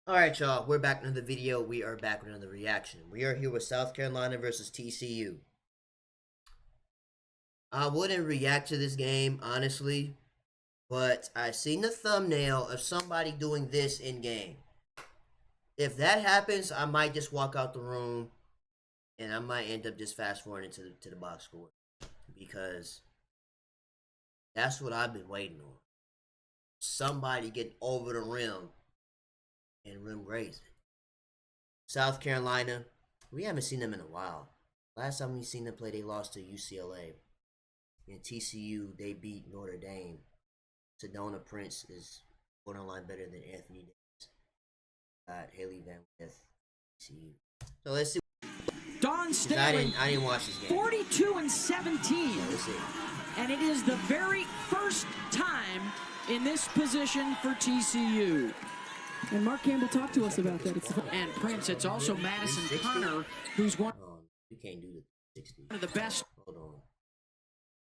Alright, y'all, we're back in another video. We are back with another reaction. We are here with South Carolina versus TCU. I wouldn't react to this game, honestly, but I seen the thumbnail of somebody doing this in-game. If that happens, I might just walk out the room, and I might end up just fast-forwarding to the box score. Because that's what I've been waiting on. Somebody getting over the rim and rim grazing. South Carolina, we haven't seen them in a while. Last time we seen them play, they lost to UCLA. And TCU, they beat Notre Dame. Sedona Prince is borderline better than Anthony Davis. Got Haley Van with TCU. So let's see. Dawn Staley, I didn't watch this game. 42-17. So let's see. And it is the very first time in this position for TCU. And Mark Campbell talked to us about that. And Prince, it's also Madison Connor, who's one You can't do the 60. of the best. Hold on.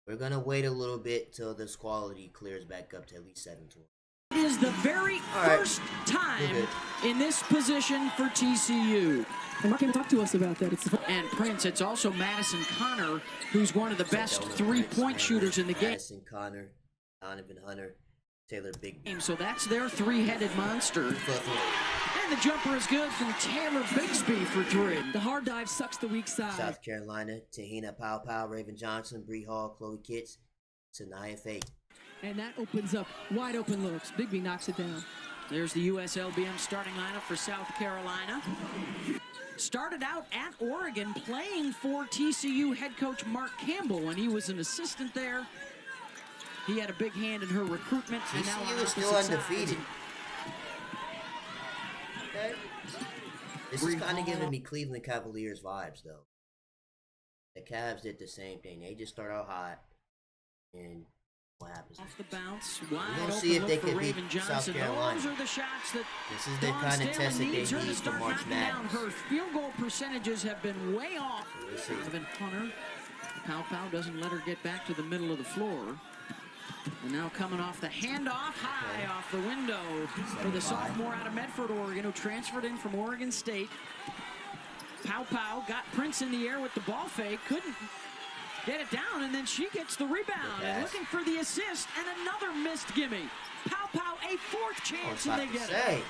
We're going to wait a little bit till this quality clears back up to at least 720. It is the very first time in this position for TCU. And Mark Campbell talked to us about that. And Prince, it's also Madison Connor, who's one of the best three-point shooters in the game. Madison Connor, Donovan Hunter, Taylor Bigby. So that's their three-headed monster. And the jumper is good from Taylor Bixby for three. The hard dive sucks the weak side. South Carolina, Tahina Powell, Raven Johnson, Bree Hall, Chloe Kitts, Sanaya Fate. And that opens up wide open looks. Bigby knocks it down. There's the USLBM starting lineup for South Carolina. Started out at Oregon playing for TCU head coach Mark Campbell when he was an assistant there. He had a big hand in her recruitment. And now TCU is still undefeated. Okay. This is kind of giving me Cleveland Cavaliers vibes, though. The Cavs did the same thing. They just start out hot, and what happens? Off the bounce, wide we're gonna open see if they look can for beat Raven South Johnson. Carolina. Those are the shots that This is the Dawn kind of Staley test that they needs her to need for start March knocking down. Madness. Her field goal percentages have been way off. Evan Hunter, Pow doesn't let her get back to the middle of the floor. And now coming off the handoff, high off the window for the sophomore out of Medford, Oregon, who transferred in from Oregon State. Pow got Prince in the air with the ball fake, couldn't get it down, and then she gets the rebound. And looking for the assist, and another missed gimme. Pow, a fourth chance, and they get it.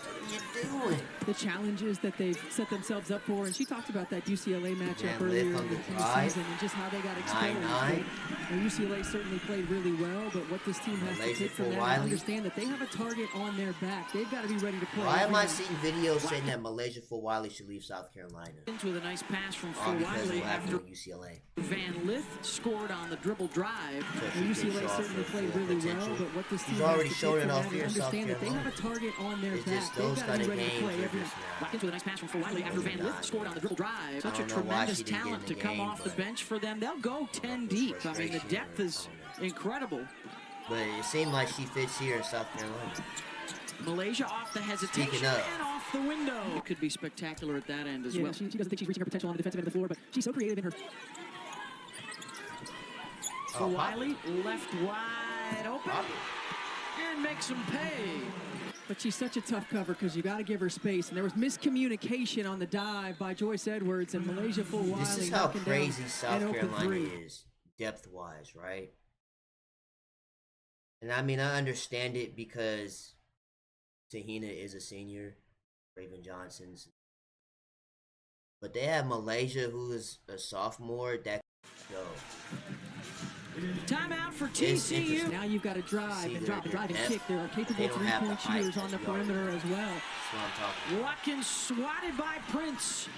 What are you doing? The challenges that they've set themselves up for, and she talked about that UCLA matchup earlier in the season and just how they got exposed. UCLA certainly played really well, but what this team has to take from them, I understand that they have a target on their back. They've got to be ready to play. Why am I seeing videos saying that Malaysia for Wiley should leave South Carolina? With a nice pass from because Wiley after UCLA. Van Lith scored on the dribble drive. So UCLA certainly played really well, but what this team already has to shown take it from off them, here in South understand that they Carolina. have a target on their It's back. just those kind of games. Watkins with a nice pass from Wiley after Van Lith scored on the dribble drive. Such a tremendous talent to come off the bench for them. They'll go 10 deep. I mean, the depth is incredible. But it seemed like she fits here in South Carolina. Malaysia off the hesitation and off the window. It could be spectacular at that end as well. She doesn't think she's reaching her potential on the defensive end of the floor, but she's so creative in her. For Wiley, left wide open, and makes them pay. But she's such a tough cover because you got to give her space. And there was miscommunication on the dive by Joyce Edwards and Malaysia full Wiley. This is how crazy South Carolina is, depth-wise, right? And I mean, I understand it because Tahina is a senior, Raven Johnson's. But they have Malaysia, who is a sophomore, that can go. Timeout for TCU. Now you've got to drive and drop a driving kick. There are capable three-point shooters on the perimeter as well. That's what I'm talking about. Watkins swatted by Prince.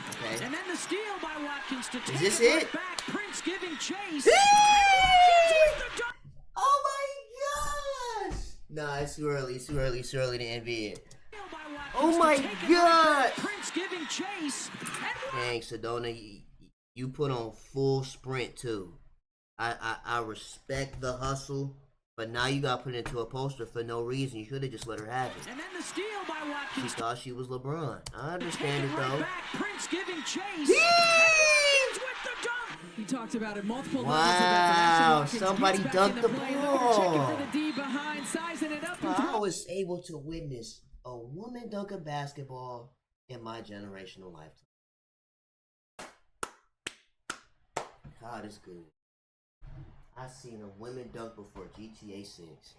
Okay. And then the steal by Watkins to take it back. Prince giving chase. Oh my gosh! Nah, it's too early to envy it. Oh my god! Prince giving chase. Dang, Sedona, you put on full sprint too. I respect the hustle, but now you got put into a poster for no reason. You should have just let her have it. And then the steal by Watkins. She thought she was LeBron. I understand it though. Prince giving chase. He talked about it multiple levels. Wow, somebody dunked the ball. Checking for the D behind, sizing it up. How was able to witness a woman dunk a basketball in my generational lifetime. God is good. I seen a women dunk before GTA 6.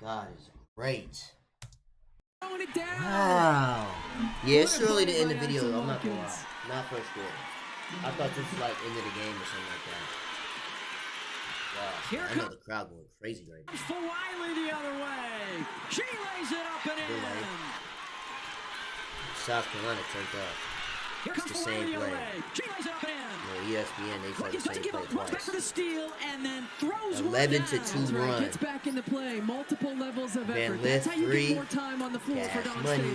God is great. Wow. Yeah, it's early to end the video. I'm not gonna lie. Not first quarter. I thought this was like end of the game or something like that. Wow. I know the crowd going crazy right now. For Wiley the other way. She lays it up and in. South Carolina turned up. It's the same play. She lays it up and in. No, ESPN, they saw the same play twice. Back for the steal and then throws 11-2 run. Gets back in the play. Multiple levels of Van effort. Lith, That's how you 3. get more time on the floor for Don Staley.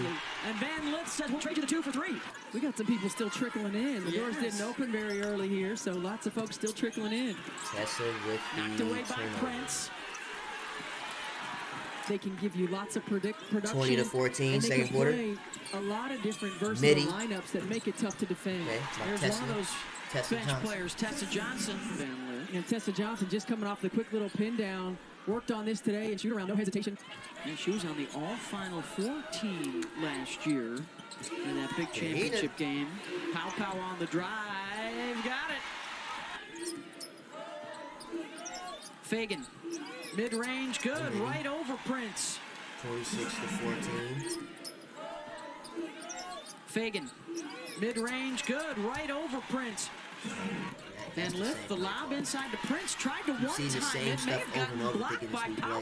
And Van Lith says we'll trade you the 2 for 3. We got some people still trickling in. The doors didn't open very early here, so lots of folks still trickling in. Tessa with knocked away by Prince. They can give you lots of production. 20-14, second quarter. A lot of different versatile lineups that make it tough to defend. Okay, here's Tessa. one of those bench players, Tessa Johnson. And Tessa Johnson just coming off the quick little pin down. Worked on this today and shoot around, no hesitation. And she was on the All-Final 4 team last year in that big championship game. Pow on the drive, got it. Fagan, mid-range, good, right over Prince. 26-14. Fagan, mid-range, good, right over Prince. Van Lith, the lob inside to Prince, tried to one time. It may have gotten blocked by Pow.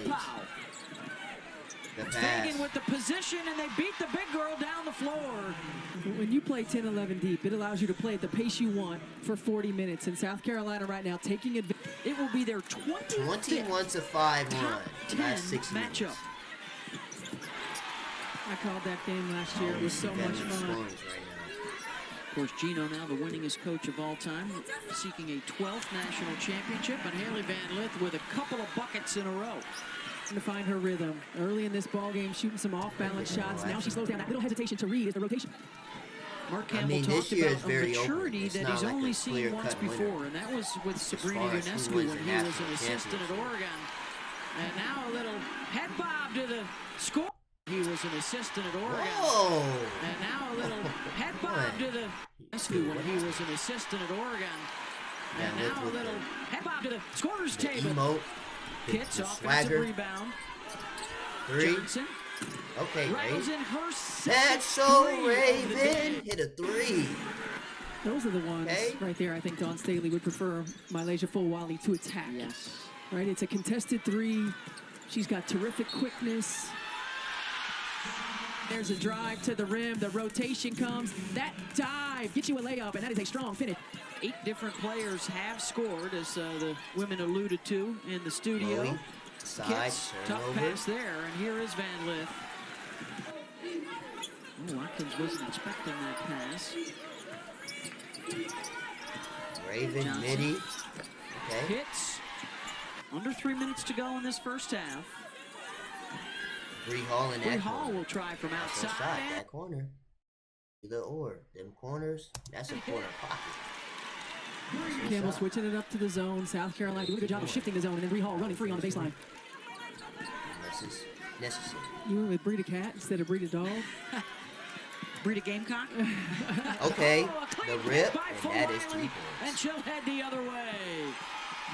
Fagan with the position, and they beat the big girl down the floor. When you play 10-11 deep, it allows you to play at the pace you want for 40 minutes. And South Carolina right now taking advantage. It will be their 21-5 run. Last 6 minutes. matchup. I called that game last year. It was so much fun. Of course, Gino now the winningest coach of all time, seeking a 12th national championship, and Haley Van Lith with a couple of buckets in a row. To find her rhythm. Early in this ball game, shooting some off-balance shots. Now she slows down. That little hesitation to read is the rotation. Mark Campbell talked about a maturity that he's only seen once before, and that was with Sabrina Ionescu when he was an assistant at Oregon. And now a little head bob to the score. He was an assistant at Oregon. Whoa. And now a little head bob to the Ionescu when he was an assistant at Oregon. And now a little head bob to the scorer's table. Hits offensive rebound. 3. Johnson. Okay, Rattles in her That's so Raven. Hit a 3. Those are the ones right there. I think Don Staley would prefer Mylasia Fulwiley to attack. Yes. Right, it's a contested 3. She's got terrific quickness. There's a drive to the rim. The rotation comes. That dive gets you a layup, and that is a strong finish. 8 different players have scored, as the women alluded to in the studio. Side, tough pass there, and here is Van Lith. Oh, Watkins wasn't expecting that pass. Raven, Johnson. midi. Okay. Hits. Under 3 minutes to go in this first half. Bree Hall in that Bree Hall corner. will try from outside. Shot, that corner. Either or. Them corners, that's a corner pocket. Campbell switching it up to the zone. South Carolina doing a good job of shifting the zone, and then Bree Hall running free on the baseline. Unless it's necessary. You went with breed a cat instead of breed a dog? Breed a Gamecock. Okay, the rip, and that is 3 points. And she'll head the other way.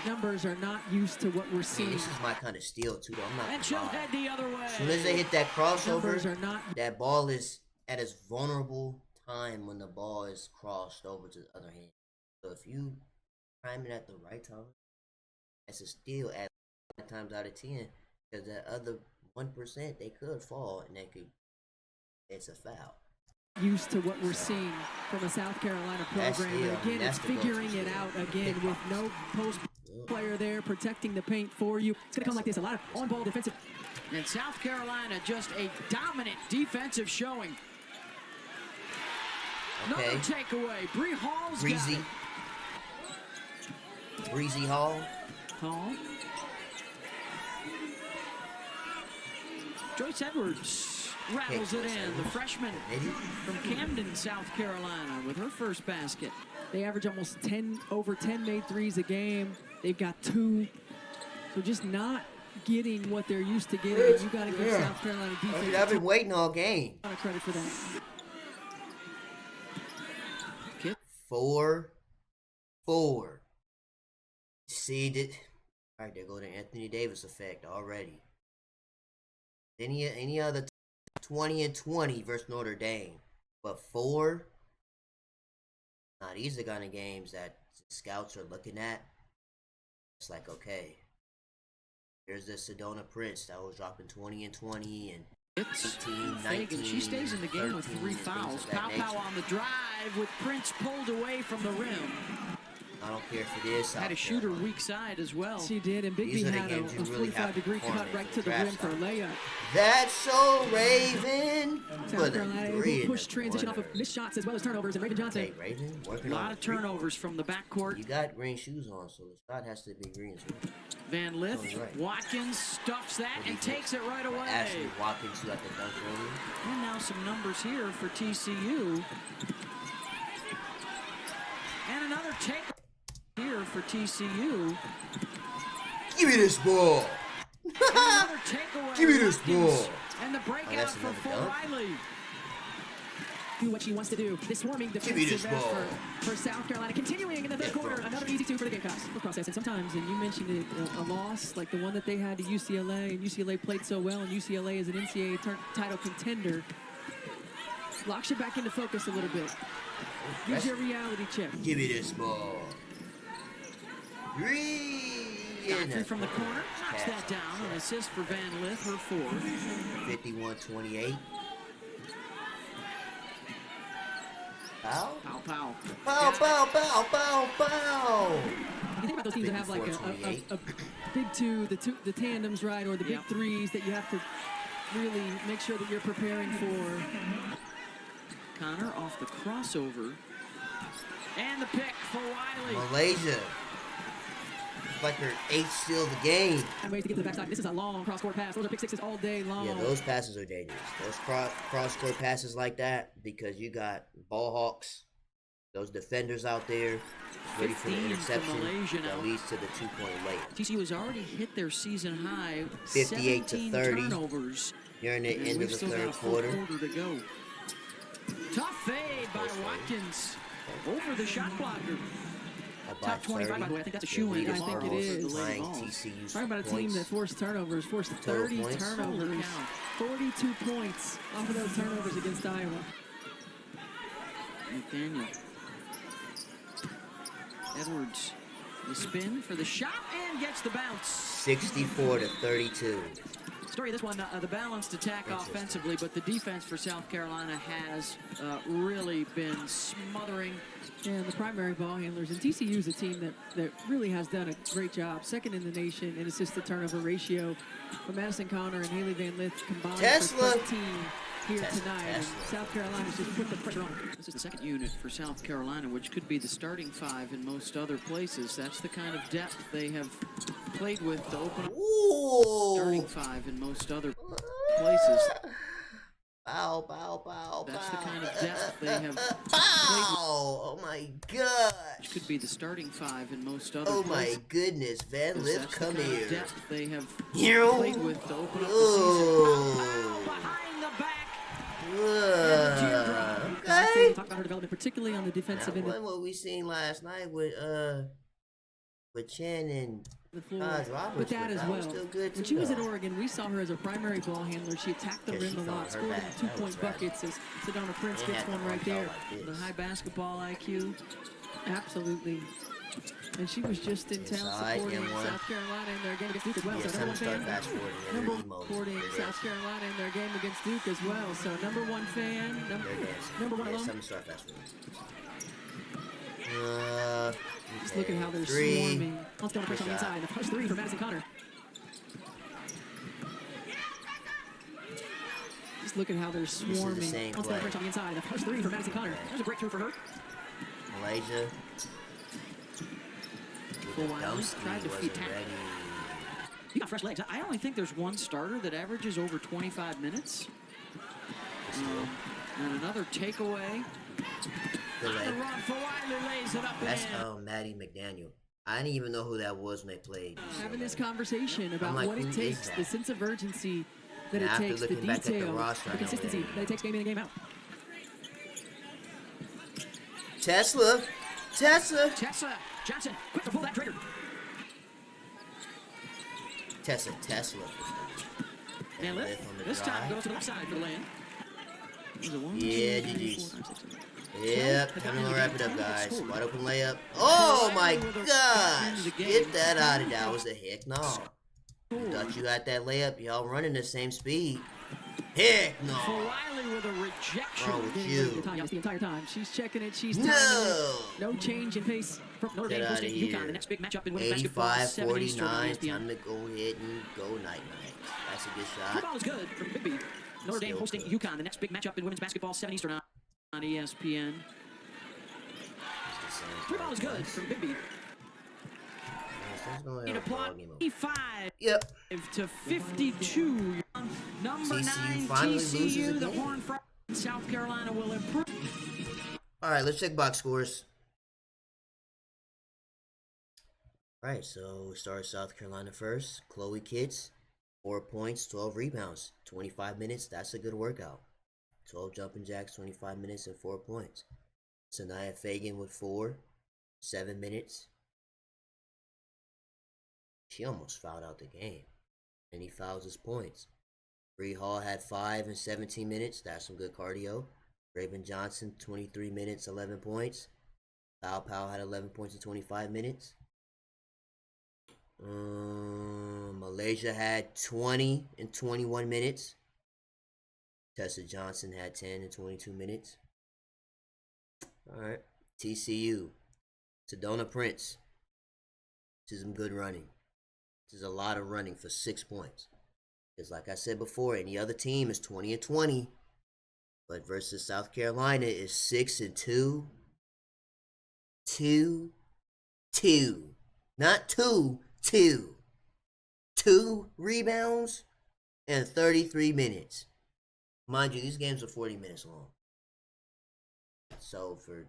Numbers are not used to what we're seeing. This is my kind of steal, too, though. I'm not And she'll head the other way. As soon as they hit that crossover, are not... that ball is at its vulnerable time when the ball is crossed over to the other hand. So if you time it at the right time, it's a steal at 9 times out of 10. Because that other 1%, they could fall, and it's a foul. Used to what we're seeing from a South Carolina program. And again, it's figuring it out again with no post player there protecting the paint for you. It's going to come like this. A lot of on-ball defensive. And South Carolina just a dominant defensive showing. Okay. Another takeaway. Bree Hall's Breezy. got it. Breezy Hall. Hall. Joyce Edwards rattles it in. The freshman from Camden, South Carolina, with her first basket. They average almost over 10 made threes a game. They've got 2. So just not getting what they're used to getting. And you got to give South Carolina defense. I've been waiting all game. A lot of credit for that. 4-4. See it. All right, there go the Anthony Davis effect already. Any other 20-20 versus Notre Dame, but 4. Now these are kind of games that scouts are looking at. It's like, okay, here's the Sedona Prince that was dropping 20-20 and 18, 19. She stays in the game with 3 fouls. Pow on the drive with Prince pulled away from the rim. I don't care for this. Had a shooter weak side as well. She did, and Big B had a 45-degree cut right to the rim for a layup. That's so Raven. South Carolina able to push transition off of missed shots as well as turnovers, and Raven Johnson. Hey, Raven, a lot of turnovers from the backcourt. You got green shoes on, so the shot has to be green. Van Lith, right. Watkins stuffs that and takes it right away. Ashley Watkins, who got the dunk earlier. And now some numbers here for TCU. And another take here for TCU. Give me this ball. Another takeaway. Give me this ball. And the breakout for Riley. Do what she wants to do. This swarming defensive effort for South Carolina. Continuing in the third quarter, another easy 2 for the Gamecocks. Process. And sometimes, and you mentioned it, a loss like the one that they had to UCLA, and UCLA played so well, and UCLA is an NCAA title contender. Locks you back into focus a little bit. Gives you a reality check. Give me this ball. Three from the corner. Knocks that down. An assist for Van Lith, her 4th. 51-28. Pow? Pow, pow. Pow, pow, pow, pow, pow. You think about those teams that have like a big 2, the tandems, right, or the big 3s that you have to really make sure that you're preparing for. Connor off the crossover. And the pick for Wiley. Malaysia. Like her 8th steal of the game. Ways to get to the backside. This is a long cross-court pass. Those are pick 6s all day long. Yeah, those passes are dangerous. Those cross-court passes like that, because you got ball hawks, those defenders out there ready for the interception that leads to the 2-point layup. TCU has already hit their season high. 58-30. Turnovers. You're in the end of the third quarter. To go. Tough fade by Watkins over the shot blocker. Top 25, by the way. I think that's a shoe-in. I think it is. Talking about a team that forced 30 turnovers, 42 points off of those turnovers against Iowa. McDaniel. Edwards, the spin for the shot and gets the bounce. 64-32. Story of this one, the balanced attack offensively, but the defense for South Carolina has really been smothering. And the primary ball handlers, and TCU is a team that really has done a great job. Second in the nation in assist to turnover ratio. But Madison Connor and Haley Van Lith combined for 13 here tonight. And South Carolina's just put the pressure on. This is the second unit for South Carolina, which could be the starting 5 in most other places. That's the kind of depth they have played with to open up. Starting 5 in most other places. Bow, bow, bow, That's the kind of depth they have bow! played with. Oh my gosh! Which could be the starting 5 in most other Oh places. my goodness, Van Lith, come here. That's the kind of depth they have played with to open up the season. Behind the back. Okay. Talk about her development, particularly on the defensive end. What we seen last night with Chen and the floor, but that as well. When she was at Oregon, we saw her as a primary ball handler. She attacked the rim a lot, scored 2-point buckets as Sedona Prince gets one right there. The high basketball IQ. Absolutely. And she was just in town supporting South Carolina in their game against Duke as well. So number 1 supporting South Carolina in their game against Duke as well. So number 1 fan, number 1 alum. Just look at how they're swarming. Let's go on the on the inside. The first 3 for Madison Connor. Just look at how they're swarming. Let's go on the inside. The first 3 for Madison Connor. There's a breakthrough for her. Malaysia. Wiley tried to feed tackle. You got fresh legs. I only think there's one starter that averages over 25 minutes. And another takeaway. On the run for Wiley, lays it up and in. That's Maddie McDaniel. I didn't even know who that was when they played. Having this conversation about like, what it takes, the sense of urgency that and it takes, the detail, the consistency that it takes game in and game out. Tesla. Johnson, quick to pull that trigger. Tesla. And lift. This time goes to the left side for the lane. Yeah, GG's. Yep, time to wrap it up, guys. Wide open layup. Oh my gosh! Get that out of there. That was a heck no. Thought you got that layup. Y'all running the same speed. Heck no. Wiley with a rejection. Wrong with you? The entire time. She's checking it. She's No. No change in pace. Notre Dame hosting UConn. The next big matchup in women's 85-49. basketball. Time to go ahead and go night. That's a good The shot. ball is good from Bigby. Notre Dame hosting UConn. The next big matchup in women's basketball, 7 Eastern on ESPN. The ball is good from Bigby. In a plot 85 to 52. Number TCU 9 finally loses TCU. The again. Horned Frogs in South Carolina will improve. All right, let's check box scores. All right, so we start South Carolina first. Chloe Kitts, 4 points, 12 rebounds, 25 minutes. That's a good workout. 12 jumping jacks, 25 minutes, and 4 points. Sanaya Fagan with 4, 7 minutes. She almost fouled out the game. And he fouls his points. Bree Hall had 5 and 17 minutes. That's some good cardio. Raven Johnson, 23 minutes, 11 points. Powell had 11 points in 25 minutes. Malaysia had 20 and 21 minutes. Tessa Johnson had 10 and 22 minutes. All right. TCU. Sedona Prince. This is some good running. This is a lot of running for 6 points. Because like I said before, any other team is 20 and 20. But versus South Carolina is 6 and 2. 2. Not 2. 2 rebounds and 33 minutes. Mind you, these games are 40 minutes long. So for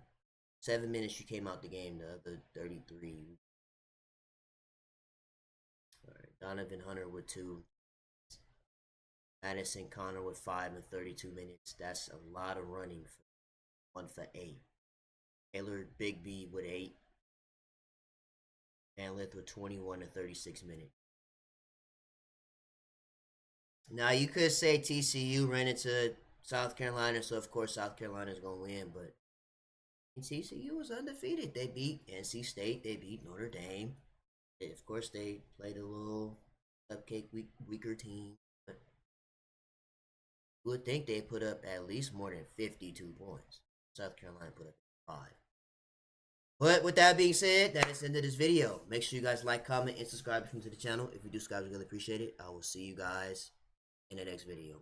7 minutes you came out the game, the other 33. Alright, Donovan Hunter with 2. Madison Connor with 5 and 32 minutes. That's a lot of running for 1 for 8. Taylor Bigby with 8. Van Lith with 21 and 36 minutes. Now you could say TCU ran into South Carolina, so of course South Carolina is gonna win, but TCU was undefeated. They beat NC State, they beat Notre Dame. Of course they played a little cupcake weaker team, but you would think they put up at least more than 52 points. South Carolina put up 5. But with that being said, that is the end of this video. Make sure you guys like, comment, and subscribe to the channel. If you do subscribe, we really appreciate it. I will see you guys in the next video.